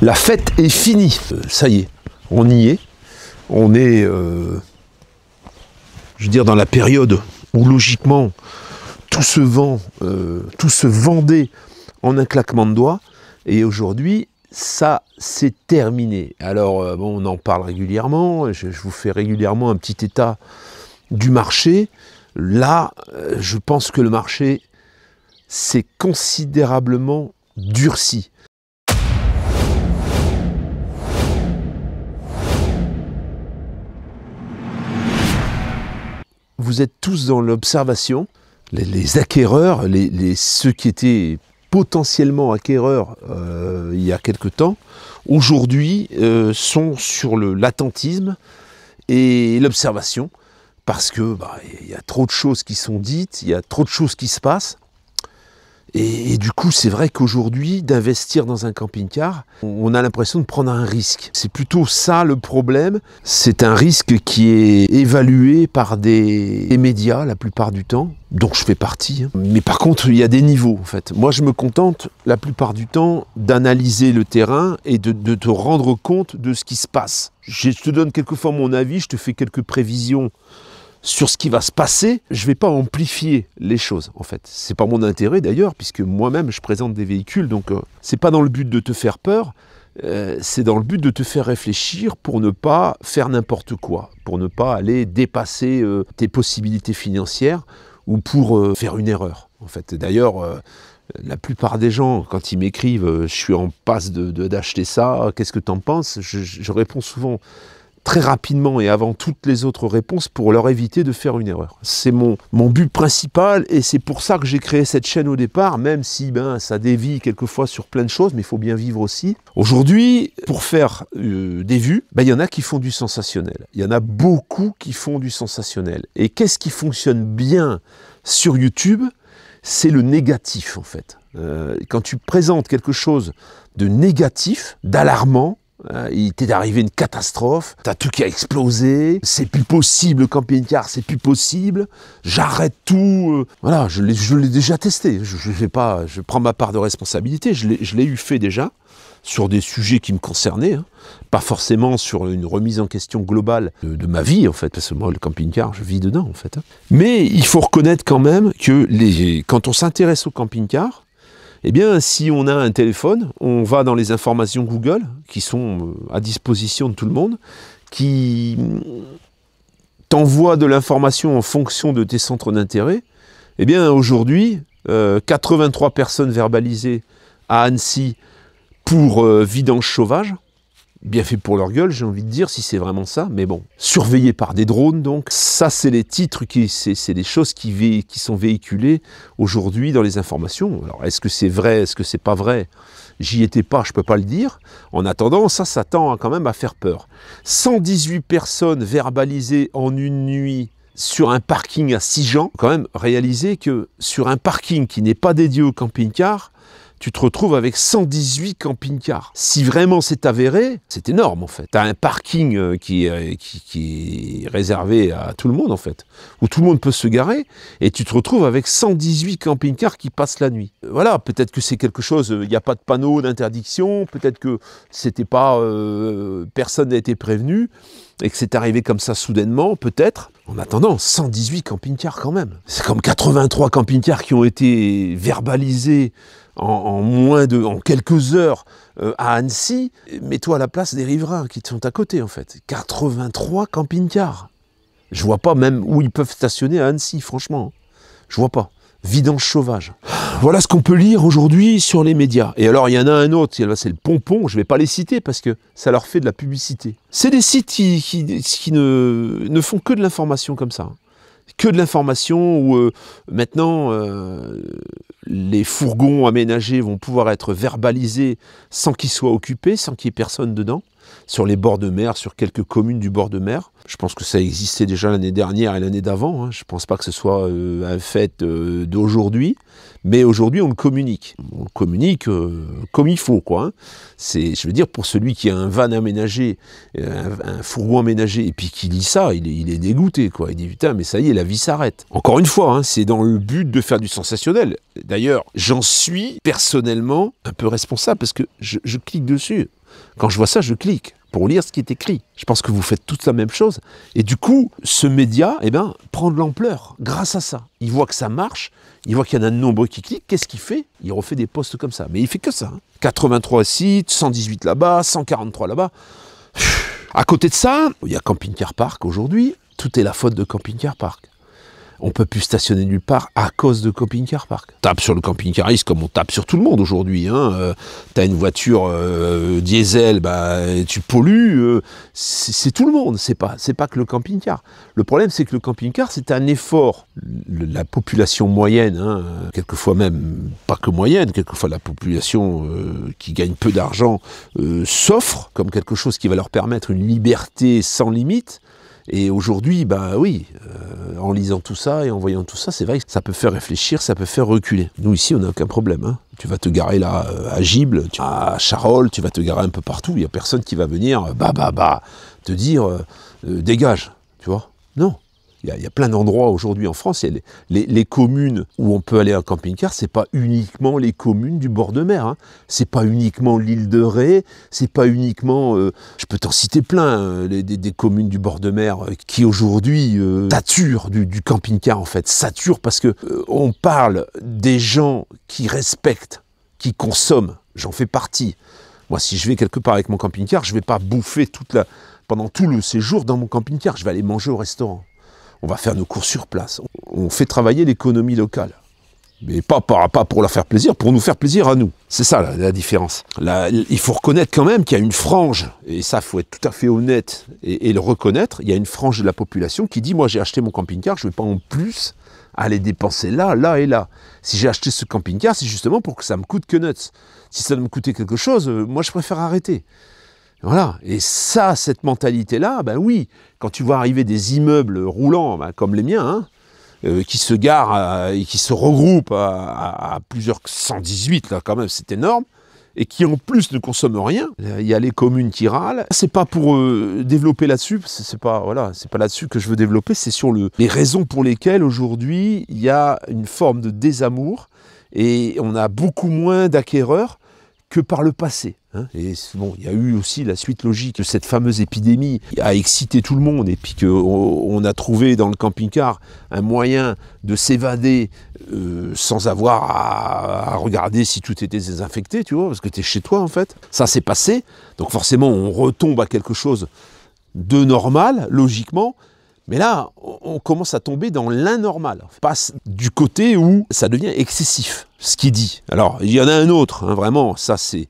La fête est finie. Ça y est, on y est. On est, je veux dire, dans la période où logiquement tout se vend, tout se vendait en un claquement de doigts. Et aujourd'hui, ça, c'est terminé. Alors, bon, on en parle régulièrement. Je vous fais régulièrement un petit état du marché. Là, je pense que le marché s'est considérablement durci. Vous êtes tous dans l'observation, les acquéreurs, ceux qui étaient potentiellement acquéreurs il y a quelque temps, aujourd'hui sont sur l'attentisme et l'observation, parce que y a trop de choses qui sont dites, il y a trop de choses qui se passent. Et du coup, c'est vrai qu'aujourd'hui, d'investir dans un camping-car, on a l'impression de prendre un risque. C'est plutôt ça le problème. C'est un risque qui est évalué par des médias la plupart du temps, dont je fais partie. Mais par contre, il y a des niveaux en fait. Moi, je me contente la plupart du temps d'analyser le terrain et de te rendre compte de ce qui se passe. Je te donne quelquefois mon avis, je te fais quelques prévisions sur ce qui va se passer. Je ne vais pas amplifier les choses, en fait. C'est pas mon intérêt, d'ailleurs, puisque moi-même, je présente des véhicules, donc c'est pas dans le but de te faire peur, c'est dans le but de te faire réfléchir pour ne pas faire n'importe quoi, pour ne pas aller dépasser tes possibilités financières ou pour faire une erreur, en fait. D'ailleurs, la plupart des gens, quand ils m'écrivent « je suis en passe d'acheter ça, qu'est-ce que tu en penses ?» je réponds souvent très rapidement et avant toutes les autres réponses pour leur éviter de faire une erreur. C'est mon but principal et c'est pour ça que j'ai créé cette chaîne au départ, même si ça dévie quelquefois sur plein de choses, mais il faut bien vivre aussi. Aujourd'hui, pour faire des vues, il y en a qui font du sensationnel. Il y en a beaucoup qui font du sensationnel. Et qu'est-ce qui fonctionne bien sur YouTube ? C'est le négatif en fait. Quand tu présentes quelque chose de négatif, d'alarmant, il t'est arrivé une catastrophe, t'as tout qui a explosé, c'est plus possible le camping-car, c'est plus possible, j'arrête tout. Voilà, je l'ai déjà testé, je prends ma part de responsabilité, je l'ai fait déjà, sur des sujets qui me concernaient, pas forcément sur une remise en question globale de ma vie en fait, parce que moi le camping-car, je vis dedans en fait. Mais il faut reconnaître quand même que quand on s'intéresse au camping-car, eh bien, si on a un téléphone, on va dans les informations Google, qui sont à disposition de tout le monde, qui t'envoient de l'information en fonction de tes centres d'intérêt. Eh bien, aujourd'hui, 83 personnes verbalisées à Annecy pour vidange sauvage. Bien fait pour leur gueule, j'ai envie de dire, si c'est vraiment ça, mais bon. Surveillé par des drones, donc. Ça, c'est les titres, c'est des choses qui sont véhiculées aujourd'hui dans les informations. Alors, est-ce que c'est vrai, est-ce que c'est pas vrai ? J'y étais pas, je peux pas le dire. En attendant, ça tend quand même à faire peur. 118 personnes verbalisées en une nuit sur un parking à Sigean. Quand même, réaliser que sur un parking qui n'est pas dédié au camping-car, tu te retrouves avec 118 camping-cars. Si vraiment c'est avéré, c'est énorme en fait. Tu as un parking qui est réservé à tout le monde en fait, où tout le monde peut se garer, et tu te retrouves avec 118 camping-cars qui passent la nuit. Voilà, peut-être que c'est quelque chose, il n'y a pas de panneau d'interdiction, peut-être que c'était pas, personne n'a été prévenu, et que c'est arrivé comme ça soudainement, peut-être. En attendant, 118 camping-cars quand même. C'est comme 83 camping-cars qui ont été verbalisés en quelques heures à Annecy. Mets-toi à la place des riverains qui sont à côté en fait. 83 camping-cars. Je vois pas même où ils peuvent stationner à Annecy, franchement. Je vois pas. Vidange sauvage. Voilà ce qu'on peut lire aujourd'hui sur les médias. Et alors, il y en a un autre, c'est le Pompon, je ne vais pas les citer parce que ça leur fait de la publicité. C'est des sites qui ne font que de l'information comme ça. Que de l'information où maintenant les fourgons aménagés vont pouvoir être verbalisés sans qu'ils soient occupés, sans qu'il y ait personne dedans, sur les bords de mer, sur quelques communes du bord de mer. Je pense que ça existait déjà l'année dernière et l'année d'avant. Je ne pense pas que ce soit un fait d'aujourd'hui, mais aujourd'hui on le communique. On le communique comme il faut, quoi. Je veux dire, pour celui qui a un van aménagé, un fourgon aménagé, et puis qui lit ça, il est dégoûté, quoi. Il dit putain, mais ça y est, la vie s'arrête. Encore une fois, c'est dans le but de faire du sensationnel. D'ailleurs, j'en suis personnellement un peu responsable parce que je clique dessus. Quand je vois ça, je clique pour lire ce qui est écrit. Je pense que vous faites toute la même chose. Et du coup, ce média, eh ben, prend de l'ampleur grâce à ça. Il voit que ça marche, il voit qu'il y en a de nombreux qui cliquent. Qu'est-ce qu'il fait? Il refait des posts comme ça. Mais il fait que ça. 83 sites, 118 là-bas, 143 là-bas. À côté de ça, il y a Camping Car Park aujourd'hui. Tout est la faute de Camping Car Park. On ne peut plus stationner nulle part à cause de Camping Car Park. Tape sur le camping-cariste comme on tape sur tout le monde aujourd'hui. Hein. Tu as une voiture diesel, bah, tu pollues. C'est tout le monde, c'est pas que le camping-car. Le problème, c'est que le camping-car, c'est un effort. La population moyenne, hein, quelquefois même pas que moyenne, quelquefois la population qui gagne peu d'argent s'offre comme quelque chose qui va leur permettre une liberté sans limite. Et aujourd'hui, bah oui, en lisant tout ça et en voyant tout ça, c'est vrai que ça peut faire réfléchir, ça peut faire reculer. Nous ici, on n'a aucun problème. Hein. Tu vas te garer là à Gibles, à Charolles, tu vas te garer un peu partout. Il n'y a personne qui va venir, te dire dégage, tu vois. Non. Il y a plein d'endroits aujourd'hui en France, il y a les communes où on peut aller en camping-car, c'est pas uniquement les communes du bord de mer, hein. C'est pas uniquement l'île de Ré, c'est pas uniquement, je peux t'en citer plein, des communes du bord de mer qui aujourd'hui saturent du camping-car en fait, saturent parce que on parle des gens qui respectent, qui consomment, j'en fais partie. Moi si je vais quelque part avec mon camping-car, je vais pas bouffer pendant tout le séjour dans mon camping-car, je vais aller manger au restaurant. On va faire nos courses sur place. On fait travailler l'économie locale. Mais pas pour leur faire plaisir, pour nous faire plaisir à nous. C'est ça la différence. Là, il faut reconnaître quand même qu'il y a une frange, et ça, il faut être tout à fait honnête et le reconnaître, il y a une frange de la population qui dit « Moi, j'ai acheté mon camping-car, je ne vais pas en plus aller dépenser là, là et là. Si j'ai acheté ce camping-car, c'est justement pour que ça me coûte que nuts. Si ça me coûtait quelque chose, moi, je préfère arrêter. » Voilà, et ça, cette mentalité-là, ben oui, quand tu vois arriver des immeubles roulants, ben comme les miens, hein, qui se garent et qui se regroupent à plusieurs 118, là quand même, c'est énorme, et qui en plus ne consomment rien, il y a les communes qui râlent. C'est pas pour développer là-dessus, c'est pas là-dessus que je veux développer, c'est sur les raisons pour lesquelles aujourd'hui il y a une forme de désamour, et on a beaucoup moins d'acquéreurs que par le passé. Hein. Et bon, il y a eu aussi la suite logique de cette fameuse épidémie qui a excité tout le monde et puis qu'on a trouvé dans le camping-car un moyen de s'évader sans avoir à regarder si tout était désinfecté, tu vois, parce que tu es chez toi en fait. Ça s'est passé, donc forcément on retombe à quelque chose de normal, logiquement. Mais là, on commence à tomber dans l'anormal. On passe du côté où ça devient excessif, ce qui dit. Alors, il y en a un autre, hein, vraiment, ça c'est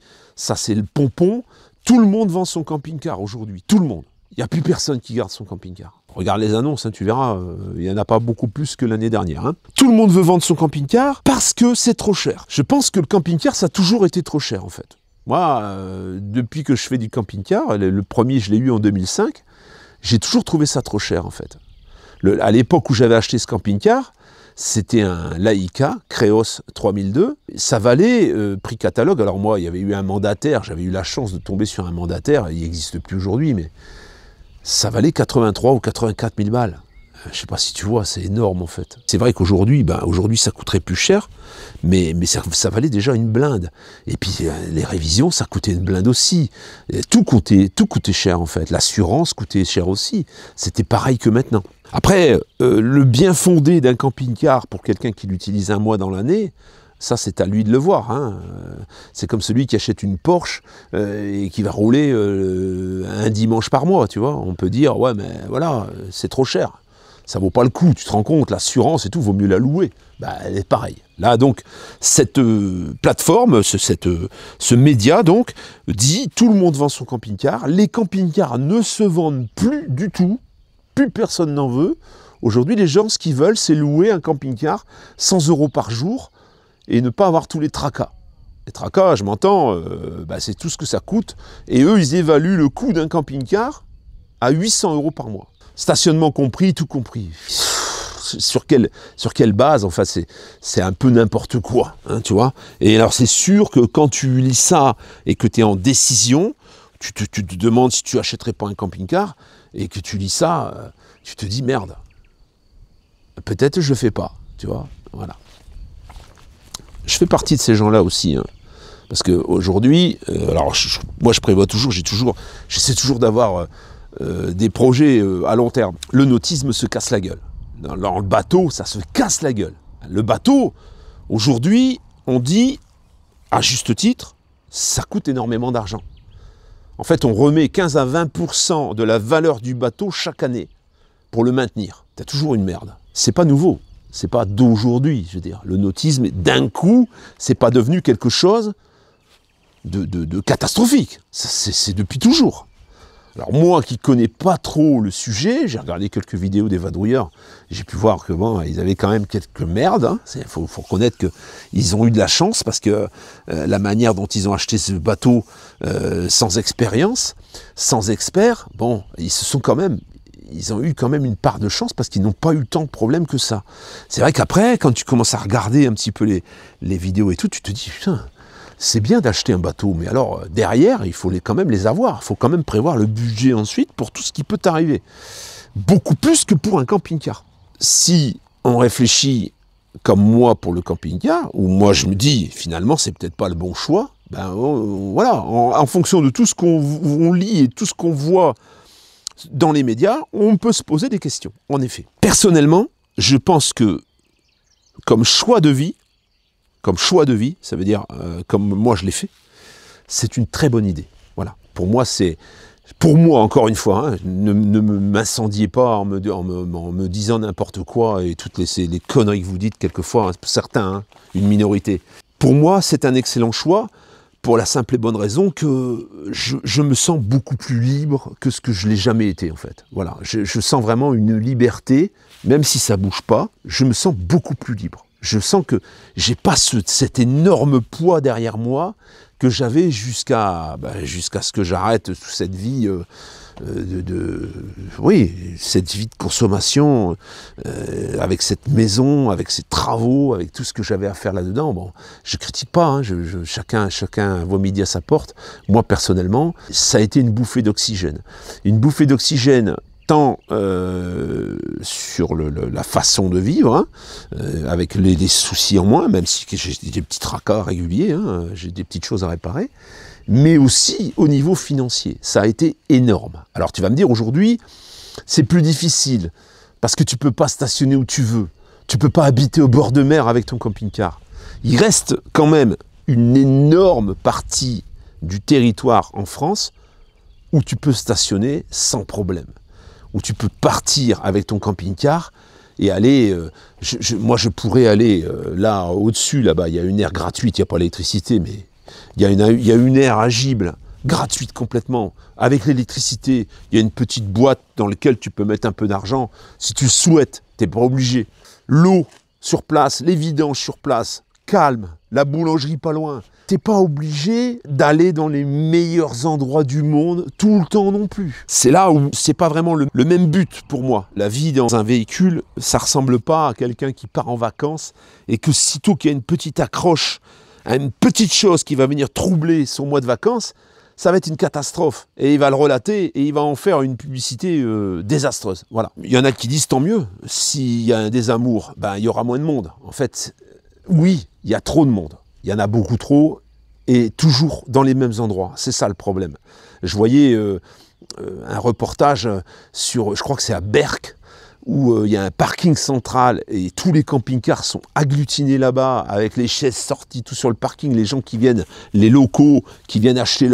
le pompon. Tout le monde vend son camping-car aujourd'hui, tout le monde. Il n'y a plus personne qui garde son camping-car. Regarde les annonces, hein, tu verras, il n'y en a pas beaucoup plus que l'année dernière. Hein. Tout le monde veut vendre son camping-car parce que c'est trop cher. Je pense que le camping-car, ça a toujours été trop cher, en fait. Moi, depuis que je fais du camping-car, le premier, je l'ai eu en 2005, j'ai toujours trouvé ça trop cher en fait. À l'époque où j'avais acheté ce camping-car, c'était un Laika Kreos 3002. Ça valait prix catalogue. Alors moi, il y avait eu un mandataire, j'avais eu la chance de tomber sur un mandataire, il n'existe plus aujourd'hui, mais ça valait 83 ou 84 000 balles. Je ne sais pas si tu vois, c'est énorme en fait. C'est vrai qu'aujourd'hui, aujourd'hui ça coûterait plus cher, mais ça valait déjà une blinde. Et puis les révisions, ça coûtait une blinde aussi. Et tout coûtait cher en fait. L'assurance coûtait cher aussi. C'était pareil que maintenant. Après, le bien fondé d'un camping-car pour quelqu'un qui l'utilise un mois dans l'année, ça, c'est à lui de le voir. Hein. C'est comme celui qui achète une Porsche et qui va rouler un dimanche par mois, tu vois. On peut dire, ouais, mais voilà, c'est trop cher. Ça vaut pas le coup, tu te rends compte, l'assurance et tout, vaut mieux la louer. Bah, elle est pareille. Là, donc, cette plateforme, ce média, donc, dit, tout le monde vend son camping-car, les camping-cars ne se vendent plus du tout, plus personne n'en veut. Aujourd'hui, les gens, ce qu'ils veulent, c'est louer un camping-car 100 € par jour et ne pas avoir tous les tracas. Les tracas, je m'entends, c'est tout ce que ça coûte. Et eux, ils évaluent le coût d'un camping-car à 800 € par mois. Stationnement compris, tout compris. Sur quelle base? Enfin, c'est un peu n'importe quoi, hein, tu vois. Et alors, c'est sûr que quand tu lis ça et que tu es en décision, tu te demandes si tu achèterais pas un camping-car et que tu lis ça, tu te dis merde. Peut-être je le fais pas, tu vois. Voilà. Je fais partie de ces gens-là aussi. Hein. Parce qu'aujourd'hui, alors moi je prévois toujours, j'essaie toujours d'avoir des projets à long terme. Le nautisme se casse la gueule. Dans le bateau, ça se casse la gueule. Le bateau, aujourd'hui, on dit, à juste titre, ça coûte énormément d'argent. En fait, on remet 15 à 20% de la valeur du bateau chaque année pour le maintenir. T'as toujours une merde. C'est pas nouveau. C'est pas d'aujourd'hui, je veux dire. Le nautisme, d'un coup, c'est pas devenu quelque chose de catastrophique. C'est depuis toujours. Alors moi qui connais pas trop le sujet, j'ai regardé quelques vidéos des vadrouilleurs, j'ai pu voir que bon, ils avaient quand même quelques merdes. Hein. Faut reconnaître qu'ils ont eu de la chance parce que la manière dont ils ont acheté ce bateau sans expérience, sans expert, bon, ils ont eu quand même une part de chance parce qu'ils n'ont pas eu tant de problèmes que ça. C'est vrai qu'après, quand tu commences à regarder un petit peu les vidéos et tout, tu te dis putain. C'est bien d'acheter un bateau, mais alors derrière, il faut quand même les avoir. Il faut quand même prévoir le budget ensuite pour tout ce qui peut t'arriver. Beaucoup plus que pour un camping-car. Si on réfléchit comme moi pour le camping-car, où moi je me dis finalement c'est peut-être pas le bon choix, ben voilà, en fonction de tout ce qu'on lit et tout ce qu'on voit dans les médias, on peut se poser des questions, en effet. Personnellement, je pense que comme choix de vie, ça veut dire comme moi je l'ai fait, c'est une très bonne idée. Voilà. Pour moi, encore une fois, hein, ne m'incendiez pas en me disant n'importe quoi et toutes les conneries que vous dites quelquefois, hein, certains, hein, une minorité. Pour moi, c'est un excellent choix pour la simple et bonne raison que je me sens beaucoup plus libre que ce que je l'ai jamais été en fait. Voilà. Je sens vraiment une liberté, même si ça bouge pas, je me sens beaucoup plus libre. Je sens que j'ai pas cet énorme poids derrière moi que j'avais jusqu'à ce que j'arrête cette vie cette vie de consommation avec cette maison, avec ces travaux, avec tout ce que j'avais à faire là-dedans. Bon, je critique pas, hein, chacun voit midi à sa porte. Moi personnellement, ça a été une bouffée d'oxygène. Une bouffée d'oxygène tant sur la façon de vivre, hein, avec les soucis en moins, même si j'ai des petits tracas réguliers, hein, j'ai des petites choses à réparer, mais aussi au niveau financier. Ça a été énorme. Alors tu vas me dire, aujourd'hui, c'est plus difficile, parce que tu ne peux pas stationner où tu veux, tu ne peux pas habiter au bord de mer avec ton camping-car. Il reste quand même une énorme partie du territoire en France où tu peux stationner sans problème, où tu peux partir avec ton camping-car et aller... moi, je pourrais aller là, au-dessus, là-bas, il y a une aire gratuite, il n'y a pas l'électricité, mais il y a une aire agible, gratuite complètement, avec l'électricité. Il y a une petite boîte dans laquelle tu peux mettre un peu d'argent. Si tu le souhaites, tu n'es pas obligé. L'eau sur place, les vidanges sur place, calme, la boulangerie pas loin. T'es pas obligé d'aller dans les meilleurs endroits du monde tout le temps non plus. C'est là où c'est pas vraiment le même but pour moi. La vie dans un véhicule, ça ressemble pas à quelqu'un qui part en vacances et que sitôt qu'il y a une petite accroche, une petite chose qui va venir troubler son mois de vacances, ça va être une catastrophe. Et il va le relater et il va en faire une publicité désastreuse. Voilà. Il y en a qui disent tant mieux. S'il y a un désamour, ben, il y aura moins de monde. En fait, oui, il y a trop de monde. Il y en a beaucoup trop et toujours dans les mêmes endroits. C'est ça le problème. Je voyais un reportage sur, je crois que c'est à Berck, où il y a un parking central et tous les camping-cars sont agglutinés là-bas avec les chaises sorties, tout sur le parking, les gens qui viennent, les locaux qui viennent acheter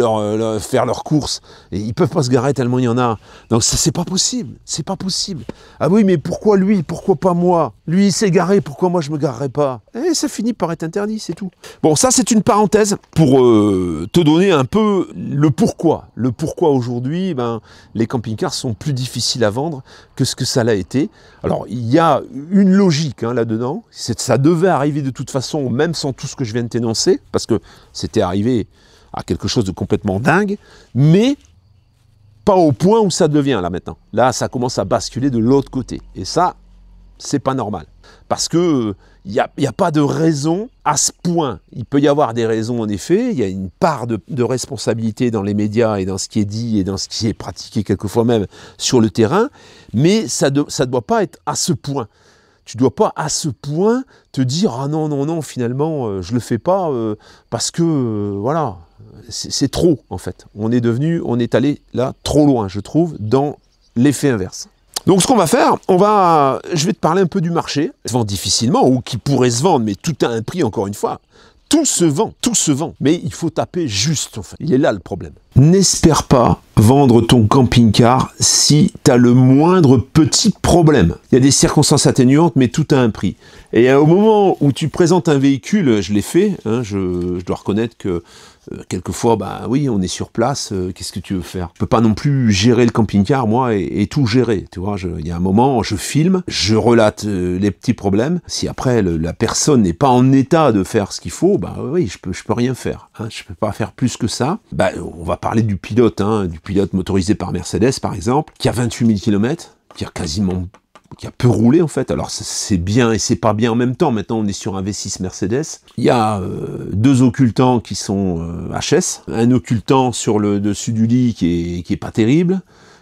faire leurs courses et ils peuvent pas se garer tellement il y en a. Donc ça, c'est pas possible, c'est pas possible. Ah oui, mais pourquoi lui, pourquoi pas moi? Lui il s'est garé, pourquoi moi je me garerai pas? Et ça finit par être interdit, c'est tout. Bon, ça c'est une parenthèse pour te donner un peu le pourquoi. Le pourquoi aujourd'hui, ben, les camping-cars sont plus difficiles à vendre que ce que ça l'a été. Alors, il y a une logique hein, là-dedans. Ça devait arriver de toute façon, même sans tout ce que je viens de t'énoncer, parce que c'était arrivé à quelque chose de complètement dingue, mais pas au point où ça devient là maintenant. Là, ça commence à basculer de l'autre côté. Et ça, c'est pas normal. Parce que il n'y a pas de raison à ce point. Il peut y avoir des raisons en effet, il y a une part de responsabilité dans les médias et dans ce qui est dit et dans ce qui est pratiqué quelquefois même sur le terrain, mais ça ne doit pas être à ce point. Tu dois pas à ce point te dire ah non non non finalement je le fais pas parce que voilà c'est trop en fait. On est allé là trop loin je trouve dans l'effet inverse. Donc ce qu'on va faire, je vais te parler un peu du marché, qui se vend difficilement ou qui pourrait se vendre, mais tout a un prix encore une fois. Tout se vend, mais il faut taper juste en fait. Il est là le problème. N'espère pas vendre ton camping-car si tu as le moindre petit problème. Il y a des circonstances atténuantes, mais tout a un prix. Et au moment où tu présentes un véhicule, je l'ai fait, hein, je dois reconnaître que quelquefois, bah oui, on est sur place, qu'est-ce que tu veux faire? Je peux pas non plus gérer le camping-car, moi, et tout gérer, tu vois. Il y a un moment, je filme, je relate les petits problèmes. Si après, la personne n'est pas en état de faire ce qu'il faut, bah oui, je peux rien faire. Hein, je peux pas faire plus que ça. Bah, on va parler du pilote, hein, du pilote motorisé par Mercedes, par exemple, qui a 28 000 km, qui a peu roulé en fait, alors c'est bien et c'est pas bien en même temps, maintenant on est sur un V6 Mercedes, il y a deux occultants qui sont HS, un occultant sur le dessus du lit qui est pas terrible,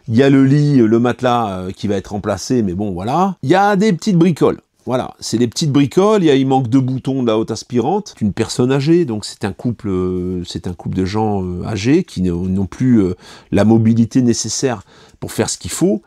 il y a le lit, le matelas qui va être remplacé, mais bon voilà, il y a des petites bricoles. Voilà, c'est des petites bricoles, il manque 2 boutons de la haute aspirante, c'est une personne âgée, donc c'est un couple de gens âgés qui n'ont plus la mobilité nécessaire pour faire ce qu'il faut.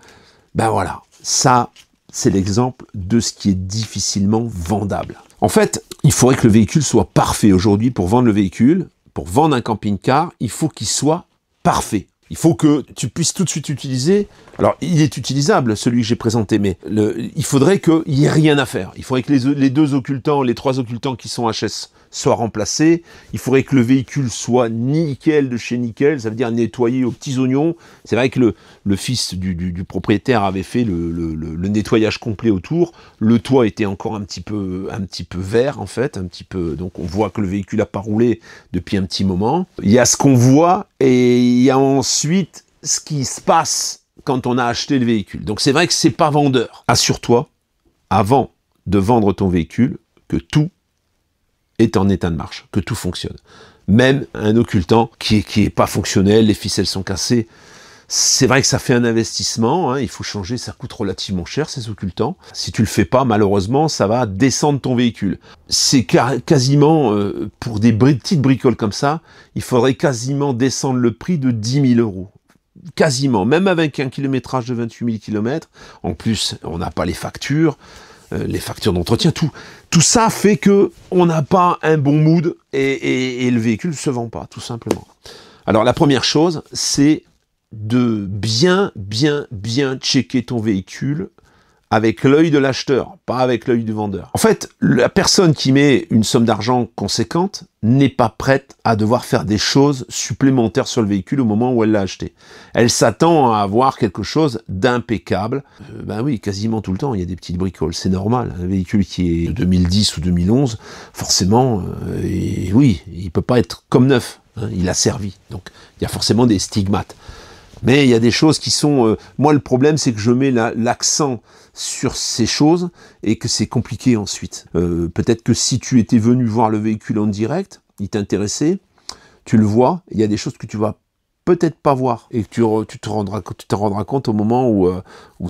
Ben voilà, ça c'est l'exemple de ce qui est difficilement vendable. En fait, il faudrait que le véhicule soit parfait aujourd'hui pour vendre le véhicule, pour vendre un camping-car, il faut qu'il soit parfait. Il faut que tu puisses tout de suite utiliser. Alors, il est utilisable, celui que j'ai présenté, mais il faudrait qu'il n'y ait rien à faire. Il faudrait que les 3 occultants qui sont HS soient remplacés. Il faudrait que le véhicule soit nickel de chez nickel, ça veut dire nettoyé aux petits oignons. C'est vrai que le fils du propriétaire avait fait le nettoyage complet autour. Le toit était encore un petit peu vert, en fait, donc on voit que le véhicule n'a pas roulé depuis un petit moment. Il y a ce qu'on voit et il y a ensuite ce qui se passe quand on a acheté le véhicule. Donc c'est vrai que c'est pas vendeur. Assure-toi, avant de vendre ton véhicule, que tout est en état de marche, que tout fonctionne. Même un occultant qui est pas fonctionnel, les ficelles sont cassées. C'est vrai que ça fait un investissement, hein, il faut changer, ça coûte relativement cher ces occultants. Si tu le fais pas, malheureusement, ça va descendre ton véhicule. C'est quasiment, pour des petites bricoles comme ça, il faudrait quasiment descendre le prix de 10 000 €. Quasiment, même avec un kilométrage de 28 000 km. En plus, on n'a pas les factures d'entretien, tout ça fait que on n'a pas un bon mood et le véhicule ne se vend pas, tout simplement. Alors la première chose, c'est de bien checker ton véhicule avec l'œil de l'acheteur, pas avec l'œil du vendeur. En fait, la personne qui met une somme d'argent conséquente n'est pas prête à devoir faire des choses supplémentaires sur le véhicule au moment où elle l'a acheté. Elle s'attend à avoir quelque chose d'impeccable. Ben oui, quasiment tout le temps, il y a des petites bricoles, c'est normal. Un véhicule qui est de 2010 ou 2011, forcément, oui, il peut pas être comme neuf, hein, il a servi. Donc, il y a forcément des stigmates. Mais il y a des choses qui sont... moi, le problème, c'est que je mets l'accent sur ces choses et que c'est compliqué ensuite. Peut-être que si tu étais venu voir le véhicule en direct, il t'intéressait, tu le vois, il y a des choses que tu vas peut-être pas voir et que tu te rendras compte au moment où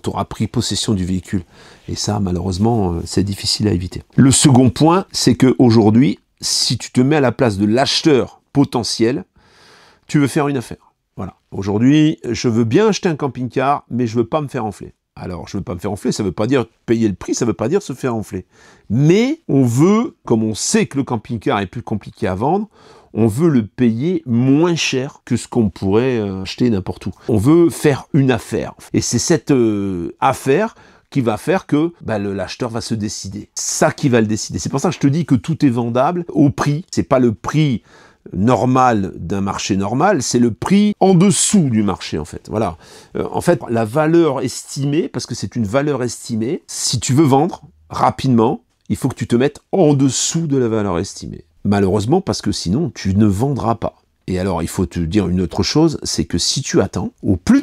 tu auras pris possession du véhicule. Et ça, malheureusement, c'est difficile à éviter. Le second point, c'est qu'aujourd'hui, si tu te mets à la place de l'acheteur potentiel, tu veux faire une affaire. Voilà. Aujourd'hui, je veux bien acheter un camping-car, mais je veux pas me faire enfler. Alors, je veux pas me faire enfler, ça veut pas dire payer le prix, ça veut pas dire se faire enfler. Mais on veut, comme on sait que le camping-car est plus compliqué à vendre, on veut le payer moins cher que ce qu'on pourrait acheter n'importe où. On veut faire une affaire. Et c'est cette affaire qui va faire que l'acheteur va se décider. Ça qui va le décider. C'est pour ça que je te dis que tout est vendable au prix. C'est pas le prix normal d'un marché normal, c'est le prix en dessous du marché en fait. Voilà. En fait, la valeur estimée, parce que c'est une valeur estimée, si tu veux vendre rapidement, il faut que tu te mettes en dessous de la valeur estimée. Malheureusement, parce que sinon, tu ne vendras pas. Et alors, il faut te dire une autre chose, c'est que si tu attends, au plus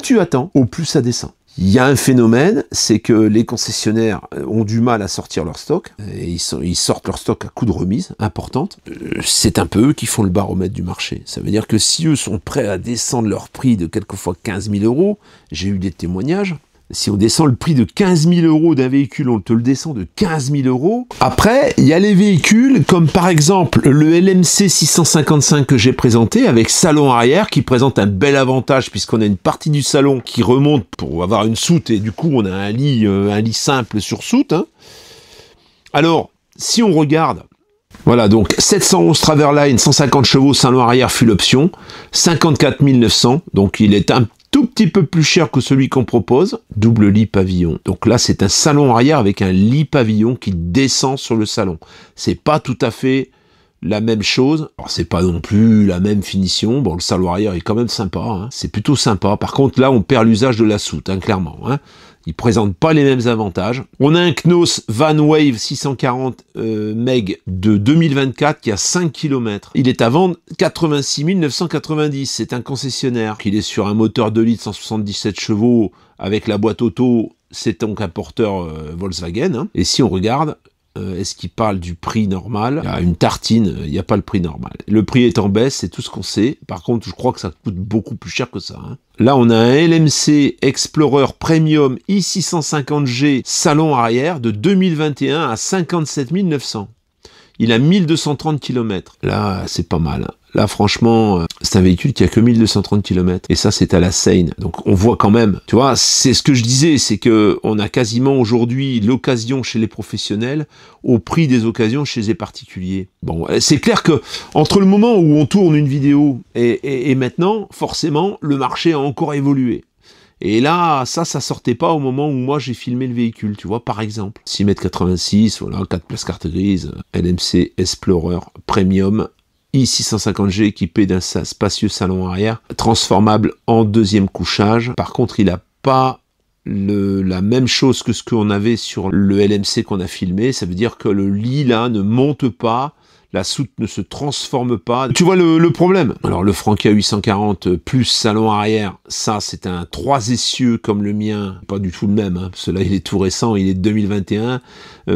ça descend. Il y a un phénomène, c'est que les concessionnaires ont du mal à sortir leur stock, et ils sortent leur stock à coup de remise importante. C'est un peu eux qui font le baromètre du marché. Ça veut dire que si eux sont prêts à descendre leur prix de quelquefois 15 000 €, j'ai eu des témoignages, Si on descend le prix de 15 000 € d'un véhicule, on te le descend de 15 000 €. Après, il y a les véhicules comme par exemple le LMC 655 que j'ai présenté avec salon arrière qui présente un bel avantage puisqu'on a une partie du salon qui remonte pour avoir une soute et du coup on a un lit simple sur soute. Hein. Alors, si on regarde, voilà donc 711 Traverline, 150 chevaux, salon arrière full option, 54 900, donc il est un tout petit peu plus cher que celui qu'on propose, double lit pavillon. Donc là, c'est un salon arrière avec un lit pavillon qui descend sur le salon. C'est pas tout à fait la même chose. Alors, c'est pas non plus la même finition. Bon, le salon arrière est quand même sympa, hein. C'est plutôt sympa. Par contre, là, on perd l'usage de la soute, hein, clairement, hein. Il présente pas les mêmes avantages. On a un Knos Van Wave 640 MB de 2024 qui a 5 km. Il est à vendre 86 990. C'est un concessionnaire. Il est sur un moteur 2 litres 177 chevaux avec la boîte auto. C'est donc un porteur Volkswagen. Hein. Et si on regarde, est-ce qu'il parle du prix normal? Il y a une tartine, il n'y a pas le prix normal. Le prix est en baisse, c'est tout ce qu'on sait. Par contre, je crois que ça coûte beaucoup plus cher que ça. Hein. Là, on a un LMC Explorer Premium i650G salon arrière de 2021 à 57 900. Il a 1230 km. Là, c'est pas mal. Là, franchement, c'est un véhicule qui a que 1230 km. Et ça, c'est à la Seine. Donc, on voit quand même, tu vois, c'est ce que je disais, c'est que on a quasiment aujourd'hui l'occasion chez les professionnels au prix des occasions chez les particuliers. Bon, c'est clair que entre le moment où on tourne une vidéo et maintenant, forcément, le marché a encore évolué. Et là, ça sortait pas au moment où moi j'ai filmé le véhicule, tu vois, par exemple. 6,86 m, voilà, 4 places carte grise, LMC Explorer Premium, i650G équipé d'un spacieux salon arrière, transformable en deuxième couchage. Par contre, il n'a pas la même chose que ce qu'on avait sur le LMC qu'on a filmé. Ça veut dire que le lit, là, ne monte pas. La soute ne se transforme pas. Tu vois le problème? Alors le Frankia 840 plus salon arrière, ça c'est un 3 essieux comme le mien, pas du tout le même, hein, parce que là il est tout récent, il est de 2021,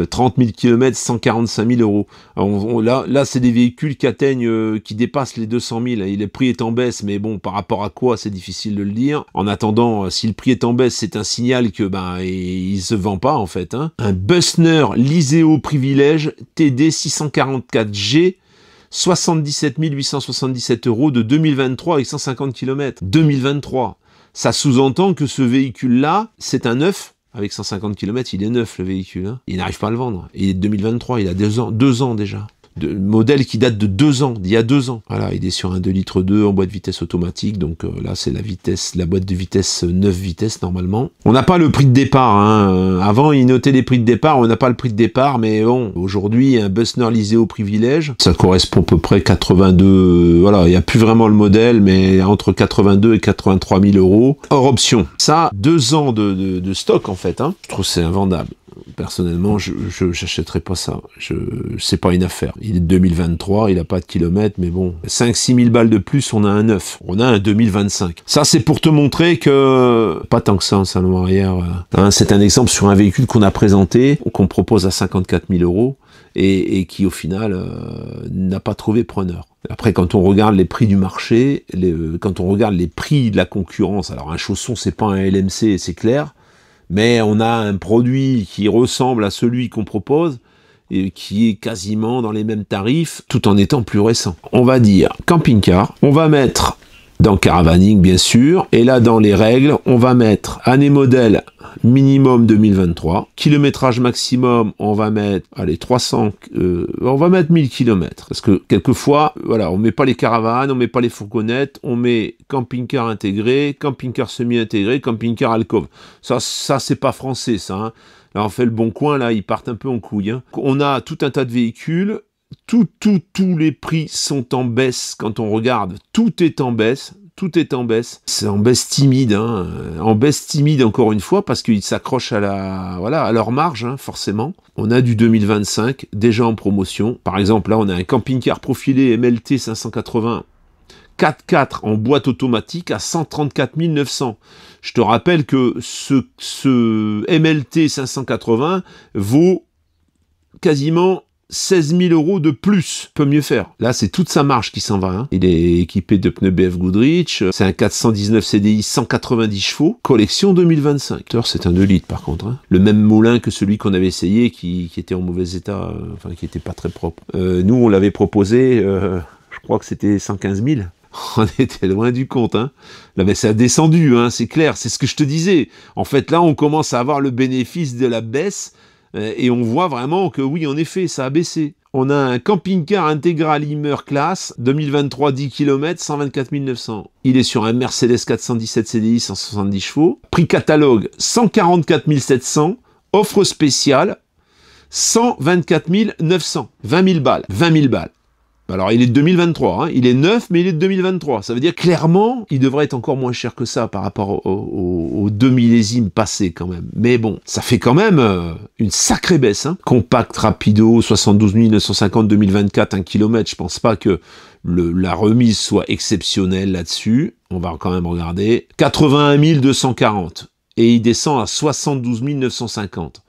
30 000 km, 145 000 €. Alors, là c'est des véhicules qui atteignent, qui dépassent les 200 000, le prix est en baisse, mais bon, par rapport à quoi, c'est difficile de le dire. En attendant, si le prix est en baisse, c'est un signal que il se vend pas en fait. Hein. Un Bussner Liseo Privilège TD 644G, 77 877 € de 2023 avec 150 km. 2023. Ça sous-entend que ce véhicule-là, c'est un neuf. Avec 150 km, il est neuf le véhicule. Hein. Il n'arrive pas à le vendre. Il est de 2023, il a 2 ans déjà. Modèle qui date de 2 ans, d'il y a 2 ans. Voilà, il est sur un 2 litres 2 en boîte de vitesse automatique, donc là c'est la boîte de vitesse 9 vitesses normalement. On n'a pas le prix de départ, hein. Avant il notait les prix de départ, on n'a pas le prix de départ, mais bon, aujourd'hui un Bussner Liseo Privilège, ça correspond à peu près 82, voilà, il n'y a plus vraiment le modèle, mais entre 82 et 83 000 €, hors option. Ça, 2 ans de stock en fait, hein. Je trouve que c'est invendable. Personnellement, je n'achèterais pas ça. C'est pas une affaire. Il est de 2023, il a pas de kilomètres, mais bon, 5-6 000 balles de plus, on a un neuf. On a un 2025. Ça, c'est pour te montrer que pas tant que ça en salon arrière. Hein, c'est un exemple sur un véhicule qu'on a présenté, qu'on propose à 54 000 € et qui, au final, n'a pas trouvé preneur. Après, quand on regarde les prix du marché, quand on regarde les prix de la concurrence, alors un chausson, c'est pas un LMC, c'est clair, mais on a un produit qui ressemble à celui qu'on propose et qui est quasiment dans les mêmes tarifs, tout en étant plus récent. On va dire camping-car, on va mettre dans caravaning bien sûr, et là dans les règles, on va mettre année modèle minimum 2023, kilométrage maximum, on va mettre, allez, 300, on va mettre 1000 km, parce que quelquefois, voilà, on met pas les caravanes, on met pas les fourgonnettes, on met camping-car intégré, camping-car semi-intégré, camping-car alcôve. Ça c'est pas français, ça, hein. Là, on fait le bon coin, là, ils partent un peu en couille, hein. On a tout un tas de véhicules, tous les prix sont en baisse quand on regarde, tout est en baisse, c'est en baisse timide, hein, en baisse timide encore une fois, parce qu'ils s'accrochent à leur marge, hein, forcément. On a du 2025, déjà en promotion, par exemple là on a un camping-car profilé MLT 580, 4x4 en boîte automatique à 134 900. Je te rappelle que ce MLT 580 vaut quasiment 16 000 € de plus. Peut mieux faire. Là, c'est toute sa marge qui s'en va. Hein. Il est équipé de pneus BF Goodrich. C'est un 419 CDI 190 chevaux. Collection 2025. C'est un 2 litres par contre. Hein. Le même moulin que celui qu'on avait essayé qui était en mauvais état, enfin qui était pas très propre. Nous, on l'avait proposé, je crois que c'était 115 000. On était loin du compte, hein. Là, mais ça a descendu, hein, c'est clair, c'est ce que je te disais. En fait, là, on commence à avoir le bénéfice de la baisse et on voit vraiment que oui, en effet, ça a baissé. On a un camping-car intégral Imer Classe, 2023, 10 km, 124 900. Il est sur un Mercedes 417 CDI, 170 chevaux. Prix catalogue, 144 700. Offre spéciale, 124 900. 20 000 balles. 20 000 balles. Alors, il est de 2023, hein. Il est neuf, mais il est de 2023. Ça veut dire, clairement, il devrait être encore moins cher que ça par rapport aux 2 millésimes passés, quand même. Mais bon, ça fait quand même une sacrée baisse, hein. Compact Rapido, 72 950 2024, 1 km. Je pense pas que la remise soit exceptionnelle là-dessus. On va quand même regarder. 81 240. Et il descend à 72 950.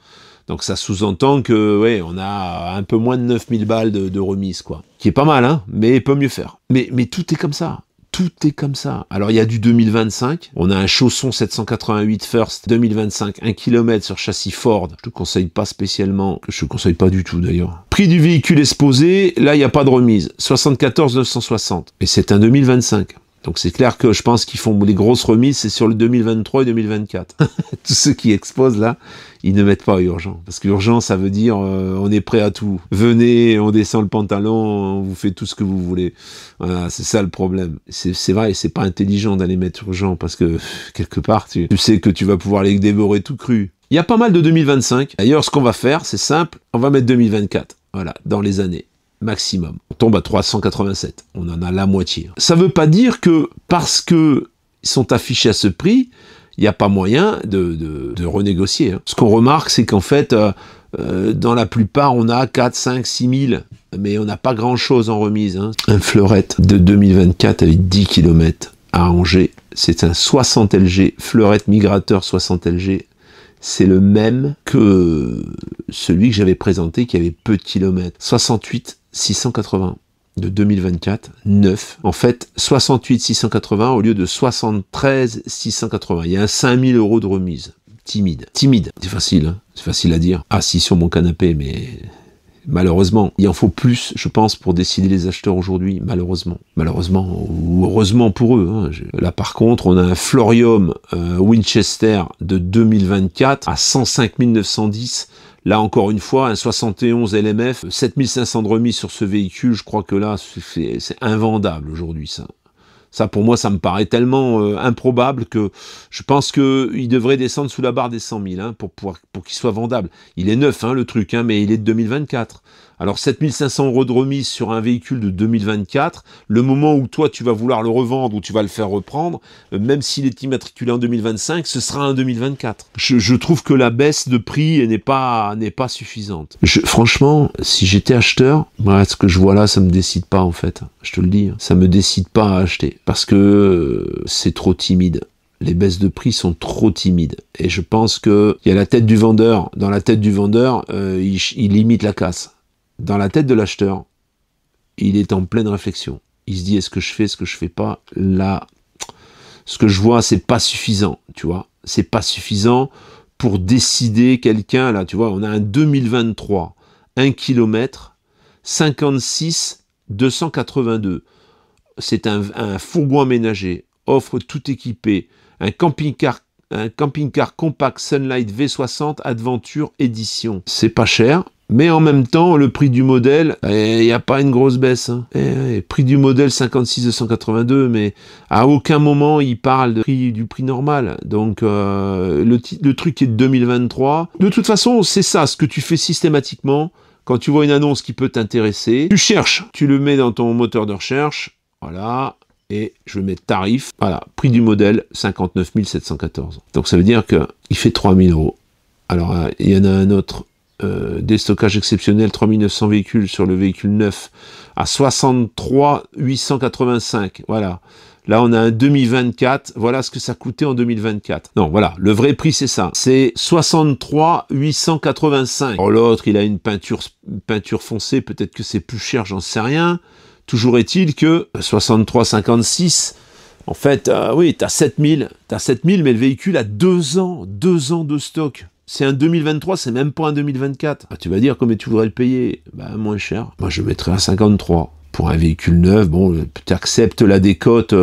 Donc ça sous-entend que, ouais, on a un peu moins de 9000 balles de remise, quoi. Qui est pas mal, hein, mais peut mieux faire. Mais tout est comme ça. Tout est comme ça. Alors, il y a du 2025. On a un chausson 788 First 2025, 1 km sur châssis Ford. Je te conseille pas spécialement, je te conseille pas du tout d'ailleurs. Prix du véhicule exposé, là, il n'y a pas de remise. 74 960. Et c'est un 2025. Donc c'est clair que je pense qu'ils font les grosses remises, c'est sur le 2023 et 2024. Tous ceux qui exposent là, ils ne mettent pas urgent. Parce qu'urgent, ça veut dire on est prêt à tout. Venez, on descend le pantalon, on vous fait tout ce que vous voulez. Voilà, c'est ça le problème. C'est vrai, c'est pas intelligent d'aller mettre urgent parce que quelque part, tu sais que tu vas pouvoir les dévorer tout cru. Il y a pas mal de 2025. D'ailleurs, ce qu'on va faire, c'est simple, on va mettre 2024. Voilà, dans les années. Maximum. On tombe à 387. On en a la moitié. Ça veut pas dire que parce que ils sont affichés à ce prix, il n'y a pas moyen de renégocier. Hein. Ce qu'on remarque, c'est qu'en fait, dans la plupart, on a 4, 5, 6 000, mais on n'a pas grand-chose en remise. Hein. Un Fleurette de 2024 avec 10 km à Angers. C'est un 60 LG, Fleurette Migrateur 60 LG. C'est le même que celui que j'avais présenté qui avait peu de kilomètres. 68 680 de 2024, 9. En fait, 68 680 au lieu de 73 680. Il y a un 5000 € de remise. Timide. Timide. C'est facile, hein. C'est facile à dire. Assis sur mon canapé, mais malheureusement, il en faut plus, je pense, pour décider les acheteurs aujourd'hui, malheureusement. Malheureusement, ou heureusement pour eux. Hein. Là, par contre, on a un Florium Winchester de 2024 à 105 910. Là, encore une fois, un 71 LMF, 7500 de remise sur ce véhicule, je crois que là, c'est invendable aujourd'hui, ça. Ça, pour moi, ça me paraît tellement improbable que je pense qu'il devrait descendre sous la barre des 100 000 hein, pour qu'il soit vendable. Il est neuf, hein, le truc, hein, mais il est de 2024. Alors, 7500 € de remise sur un véhicule de 2024, le moment où toi, tu vas vouloir le revendre ou tu vas le faire reprendre, même s'il est immatriculé en 2025, ce sera un 2024. Je trouve que la baisse de prix n'est pas suffisante. Franchement, si j'étais acheteur, moi, ce que je vois là, ça me décide pas, en fait. Je te le dis, hein, ça me décide pas à acheter. Parce que c'est trop timide. Les baisses de prix sont trop timides. Et je pense qu'il y a la tête du vendeur. Dans la tête du vendeur, il limite la casse. Dans la tête de l'acheteur, il est en pleine réflexion. Il se dit, est-ce que je fais, est-ce que je fais pas? Là, ce que je vois, c'est pas suffisant, tu vois. C'est pas suffisant pour décider quelqu'un, là, tu vois. On a un 2023, 1 km, 56 282. C'est un fourgon aménagé, offre tout équipé, un camping-car compact Sunlight V60 Adventure Edition. C'est pas cher, mais en même temps, le prix du modèle, il n'y a pas une grosse baisse. Hein. Prix du modèle 56 282, mais à aucun moment il parle du prix normal. Donc le truc est de 2023. De toute façon, c'est ça, ce que tu fais systématiquement. Quand tu vois une annonce qui peut t'intéresser, tu cherches, tu le mets dans ton moteur de recherche, voilà, et je vais mettre tarif, voilà, prix du modèle, 59 714. Donc ça veut dire qu'il fait 3000 €. Alors, il y en a un autre, déstockage exceptionnel, 3900 véhicules sur le véhicule neuf, à 63 885, voilà. Là, on a un 2024. Voilà ce que ça coûtait en 2024. Non, voilà, le vrai prix, c'est ça. C'est 63 885. Alors, l'autre, il a une peinture foncée. Peut-être que c'est plus cher, j'en sais rien. Toujours est-il que 63,56, en fait, oui, t'as 7000, mais le véhicule a 2 ans de stock. C'est un 2023, c'est même pas un 2024. Ah, tu vas dire combien tu voudrais le payer? Bah, moins cher. Moi, je mettrais à 53. Pour un véhicule neuf, bon, t'acceptes la décote,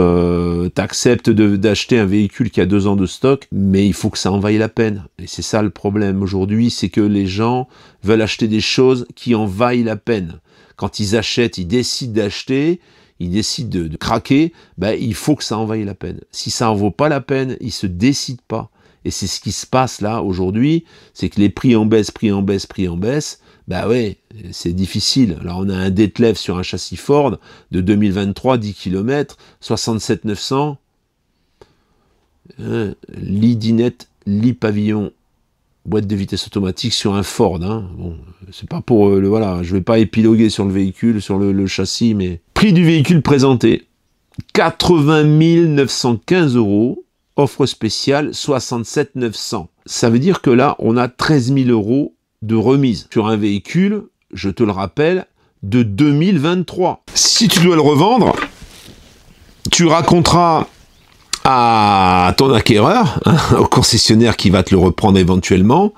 t'acceptes d'acheter un véhicule qui a 2 ans de stock, mais il faut que ça en vaille la peine. Et c'est ça le problème aujourd'hui, c'est que les gens veulent acheter des choses qui en vaillent la peine. Quand ils achètent, ils décident d'acheter, ils décident de craquer, ben, il faut que ça en vaille la peine. Si ça en vaut pas la peine, ils se décident pas. Et c'est ce qui se passe là aujourd'hui, c'est que les prix en baisse, bah ouais, c'est difficile. Alors on a un Detlev sur un châssis Ford de 2023, 10 km, 67 900, lit dinette, lit pavillon, boîte de vitesse automatique sur un Ford. Hein. Bon, c'est pas pour voilà, je vais pas épiloguer sur le véhicule, sur le châssis, mais prix du véhicule présenté 80 915 €. Offre spéciale 67 900. Ça veut dire que là, on a 13 000 € de remise sur un véhicule, je te le rappelle, de 2023. Si tu dois le revendre, tu raconteras à ton acquéreur, hein, au concessionnaire qui va te le reprendre éventuellement,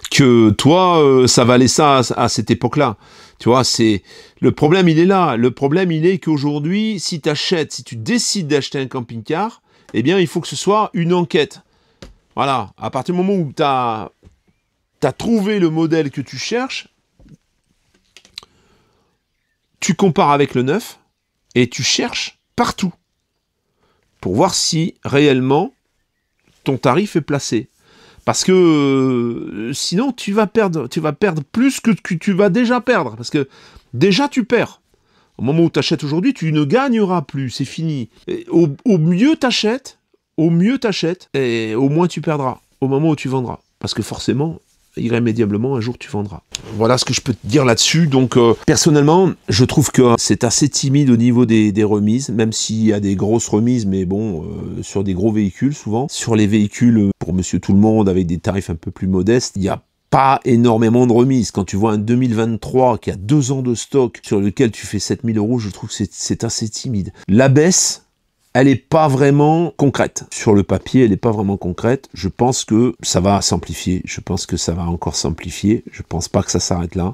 que toi, ça valait ça à cette époque-là. Tu vois, c'est le problème, il est là. Le problème, il est qu'aujourd'hui, si tu décides d'acheter un camping-car, eh bien, il faut que ce soit une enquête. Voilà, à partir du moment où tu as trouvé le modèle que tu cherches, tu compares avec le neuf et tu cherches partout pour voir si réellement ton tarif est placé. Parce que sinon, tu vas perdre plus que tu vas déjà perdre. Parce que déjà, tu perds. Au moment où tu achètes aujourd'hui, tu ne gagneras plus, c'est fini. Au mieux t'achètes, et au moins tu perdras, au moment où tu vendras. Parce que forcément, irrémédiablement, un jour tu vendras. Voilà ce que je peux te dire là-dessus. Donc, personnellement, je trouve que c'est assez timide au niveau des remises, même s'il y a des grosses remises, mais bon, sur des gros véhicules souvent. Sur les véhicules pour monsieur tout le monde, avec des tarifs un peu plus modestes, il y a pas énormément de remises. Quand tu vois un 2023 qui a 2 ans de stock sur lequel tu fais 7 000 €, je trouve que c'est assez timide. La baisse, elle n'est pas vraiment concrète. Sur le papier, elle n'est pas vraiment concrète. Je pense que ça va s'amplifier. Je pense que ça va encore s'amplifier. Je pense pas que ça s'arrête là.